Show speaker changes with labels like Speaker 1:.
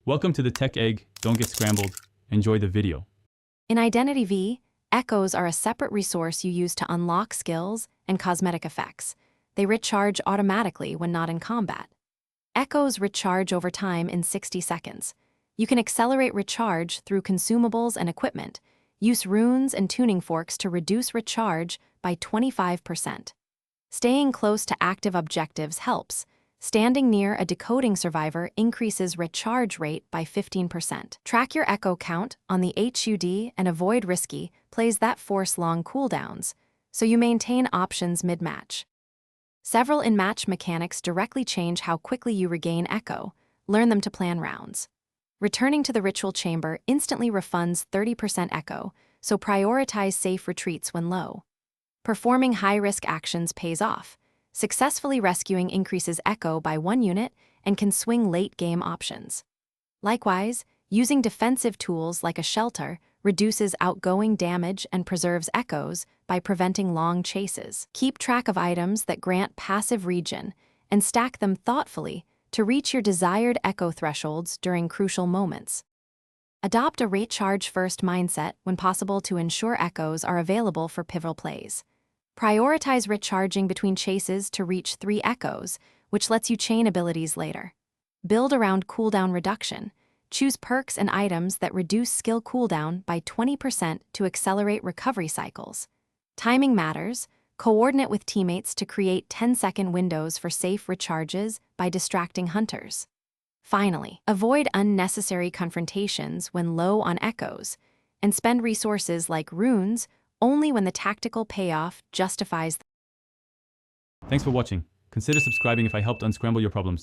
Speaker 1: Welcome to the Tech Egg. Don't get scrambled. Enjoy the video.
Speaker 2: In Identity V, echoes are a separate resource you use to unlock skills and cosmetic effects. They recharge automatically when not in combat. Echoes recharge over time in 60 seconds. You can accelerate recharge through consumables and equipment. Use runes and tuning forks to reduce recharge by 25%. Staying close to active objectives helps. Standing near a decoding survivor increases recharge rate by 15%. Track your echo count on the HUD and avoid risky plays that force long cooldowns, so you maintain options mid-match. Several in-match mechanics directly change how quickly you regain echo. Learn them to plan rounds. Returning to the ritual chamber instantly refunds 30% echo, so prioritize safe retreats when low. Performing high-risk actions pays off. Successfully rescuing increases echo by 1 unit and can swing late-game options. Likewise, using defensive tools like a shelter reduces outgoing damage and preserves echoes by preventing long chases. Keep track of items that grant passive regen and stack them thoughtfully to reach your desired echo thresholds during crucial moments. Adopt a recharge-first mindset when possible to ensure echoes are available for pivotal plays. Prioritize recharging between chases to reach 3 echoes, which lets you chain abilities later. Build around cooldown reduction. Choose perks and items that reduce skill cooldown by 20% to accelerate recovery cycles. Timing matters. Coordinate with teammates to create 10-second windows for safe recharges by distracting hunters. Finally, avoid unnecessary confrontations when low on echoes, and spend resources like runes only when the tactical payoff justifies.
Speaker 1: Thanks for watching. Consider subscribing if I helped unscramble your problems.